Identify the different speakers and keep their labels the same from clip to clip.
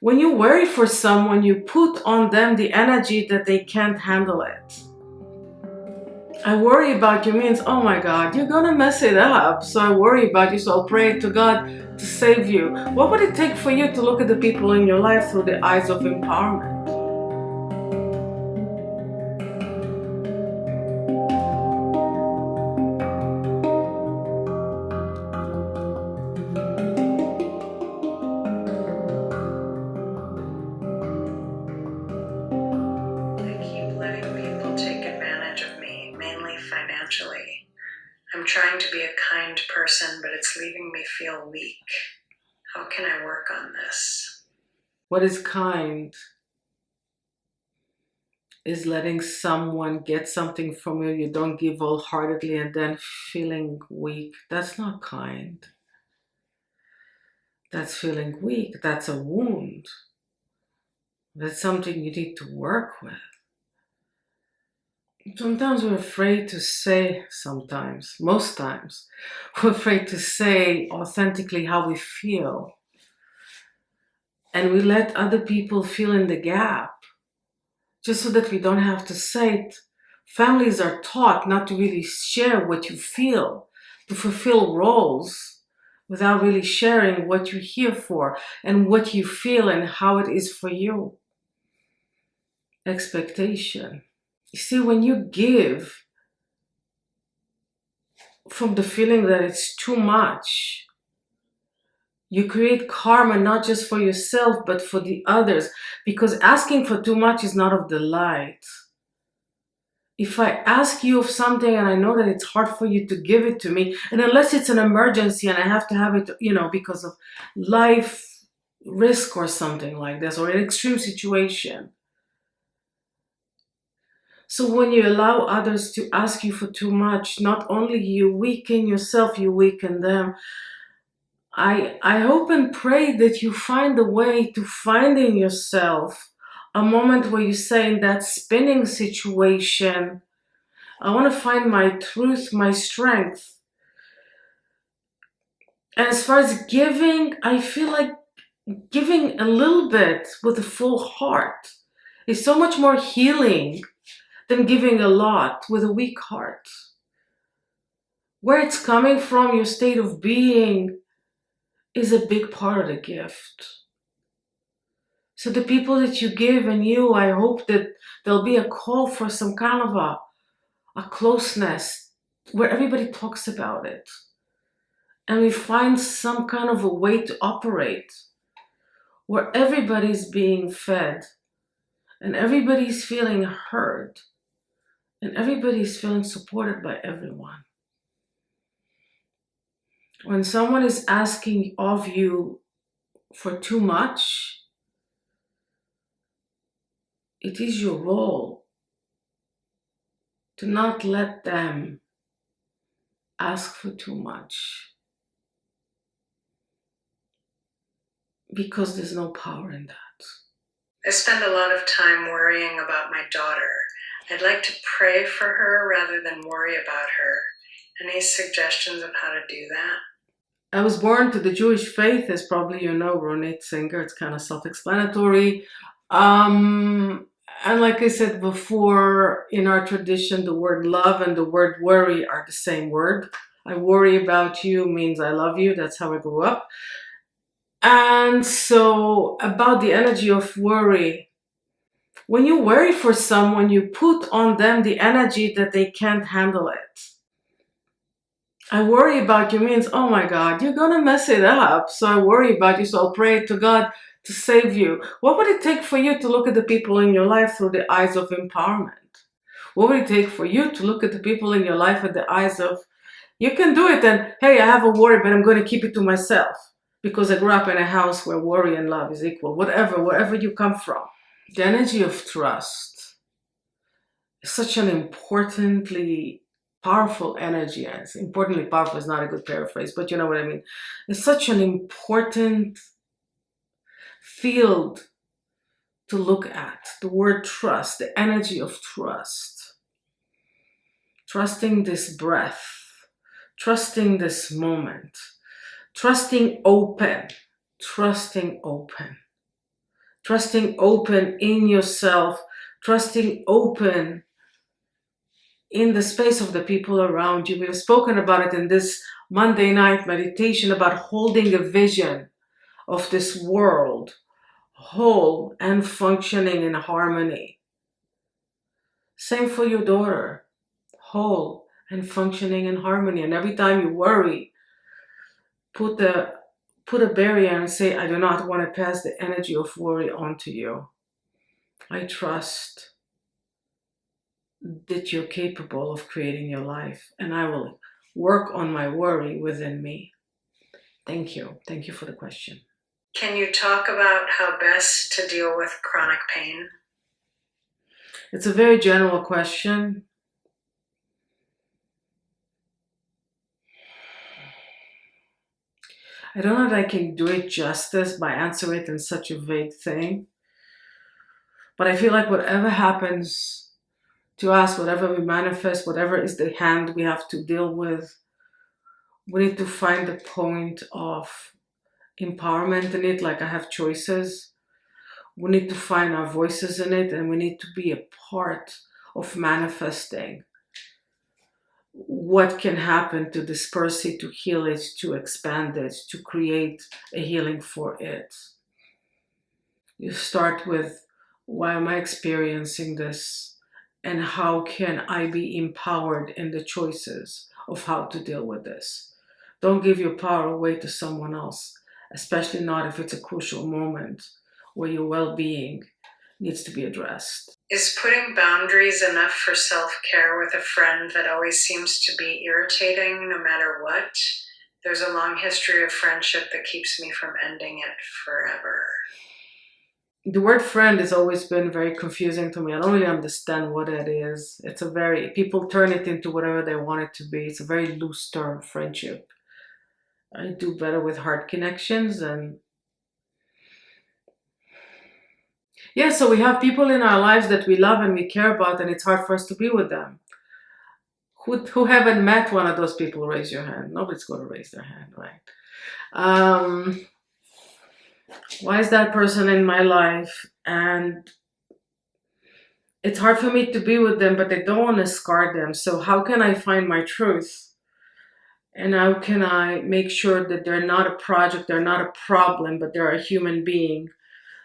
Speaker 1: When you worry for someone, you put on them the energy that they can't handle it. I worry about you means, oh my God, you're gonna mess it up. So I worry about you, so I'll pray to God to save you. What would it take for you to look at the people in your life through the eyes of empowerment?
Speaker 2: Financially. I'm trying to be a kind person, but it's leaving me feel weak. How can I work on this?
Speaker 1: What is kind is letting someone get something from you you don't give wholeheartedly and then feeling weak. That's not kind. That's feeling weak. That's a wound. That's something you need to work with. Sometimes we're afraid to say, most times, we're afraid to say authentically how we feel. And we let other people fill in the gap just so that we don't have to say it. Families are taught not to really share what you feel, to fulfill roles without really sharing what you're here for and what you feel and how it is for you. Expectation. You see, when you give from the feeling that it's too much, you create karma not just for yourself, but for the others. Because asking for too much is not of the light. If I ask you of something and I know that it's hard for you to give it to me, and unless it's an emergency and I have to have it, because of life risk or something like this, or an extreme situation. So when you allow others to ask you for too much, not only you weaken yourself, you weaken them. I hope and pray that you find a way to find in yourself a moment where you say, in that spinning situation, I want to find my truth, my strength. And as far as giving, I feel like giving a little bit with a full heart is so much more healing than giving a lot with a weak heart. Where it's coming from, your state of being, is a big part of the gift. So the people that you give and you, I hope that there'll be a call for some kind of a closeness where everybody talks about it. And we find some kind of a way to operate where everybody's being fed and everybody's feeling heard and everybody's feeling supported by everyone. When someone is asking of you for too much, it is your role to not let them ask for too much, because there's no power in that.
Speaker 2: I spend a lot of time worrying about my daughter. I'd like to pray for her rather than worry about her. Any suggestions of how to do that?
Speaker 1: I was born to the Jewish faith, as probably you know, Ronit Singer. It's kind of self-explanatory. And like I said before, in our tradition, the word love and the word worry are the same word. I worry about you means I love you. That's how I grew up. And so about the energy of worry, when you worry for someone, you put on them the energy that they can't handle it. I worry about you means, oh my God, you're gonna mess it up. So I worry about you, so I'll pray to God to save you. What would it take for you to look at the people in your life through the eyes of empowerment? What would it take for you to look at the people in your life with the eyes of, you can do it, and hey, I have a worry, but I'm going to keep it to myself because I grew up in a house where worry and love is equal, wherever you come from. The energy of trust is such an importantly powerful energy. Yes, importantly powerful is not a good paraphrase, but you know what I mean. It's such an important field to look at. The word trust, the energy of trust. Trusting this breath, trusting this moment, trusting open. trusting open in yourself, trusting open in the space of the people around you. We have spoken about it in this Monday night meditation about holding a vision of this world whole and functioning in harmony. Same for your daughter, whole and functioning in harmony. And every time you worry, put a barrier and say, I do not want to pass the energy of worry onto you. I trust that you're capable of creating your life, and I will work on my worry within me. Thank you. Thank you for the question.
Speaker 2: Can you talk about how best to deal with chronic pain?
Speaker 1: It's a very general question. I don't know that I can do it justice by answering it in such a vague thing, but I feel like whatever happens to us, whatever we manifest, whatever is the hand we have to deal with, we need to find the point of empowerment in it, like I have choices. We need to find our voices in it, and we need to be a part of manifesting what can happen to disperse it, to heal it, to expand it, to create a healing for it. You start with, why am I experiencing this? And how can I be empowered in the choices of how to deal with this? Don't give your power away to someone else, especially not if it's a crucial moment where your well-being needs to be addressed.
Speaker 2: Is putting boundaries enough for self-care with a friend that always seems to be irritating no matter what? There's a long history of friendship that keeps me from ending it forever.
Speaker 1: The word friend has always been very confusing to me. I don't really understand what it is. People turn it into whatever they want it to be. It's a very loose term, friendship. I do better with heart connections. And yeah, so we have people in our lives that we love and we care about, and it's hard for us to be with them. Who haven't met one of those people? Raise your hand. Nobody's going to raise their hand, right? Why is that person in my life? And it's hard for me to be with them, but I don't want to scar them. So how can I find my truth? And how can I make sure that they're not a project, they're not a problem, but they're a human being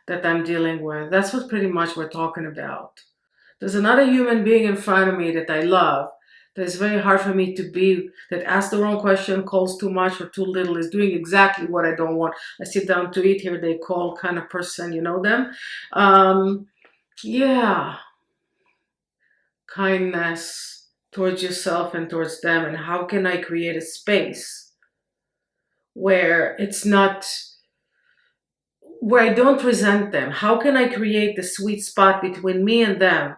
Speaker 1: that I'm dealing with? That's what pretty much we're talking about. There's another human being in front of me that I love, that is very hard for me to be, that asks the wrong question, calls too much or too little, is doing exactly what I don't want. I sit down to eat, here they call, kind of person, you know them? Yeah, kindness towards yourself and towards them. And how can I create a space where it's not, where I don't resent them? How can I create the sweet spot between me and them?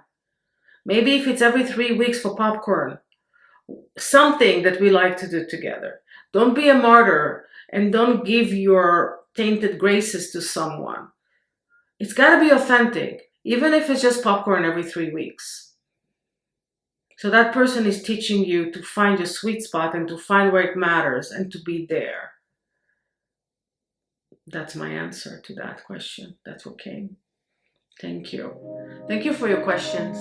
Speaker 1: Maybe if it's every 3 weeks for popcorn, something that we like to do together. Don't be a martyr and don't give your tainted graces to someone. It's got to be authentic, even if it's just popcorn every 3 weeks. So that person is teaching you to find your sweet spot and to find where it matters and to be there. That's my answer to that question. That's what came. Thank you. Thank you for your questions.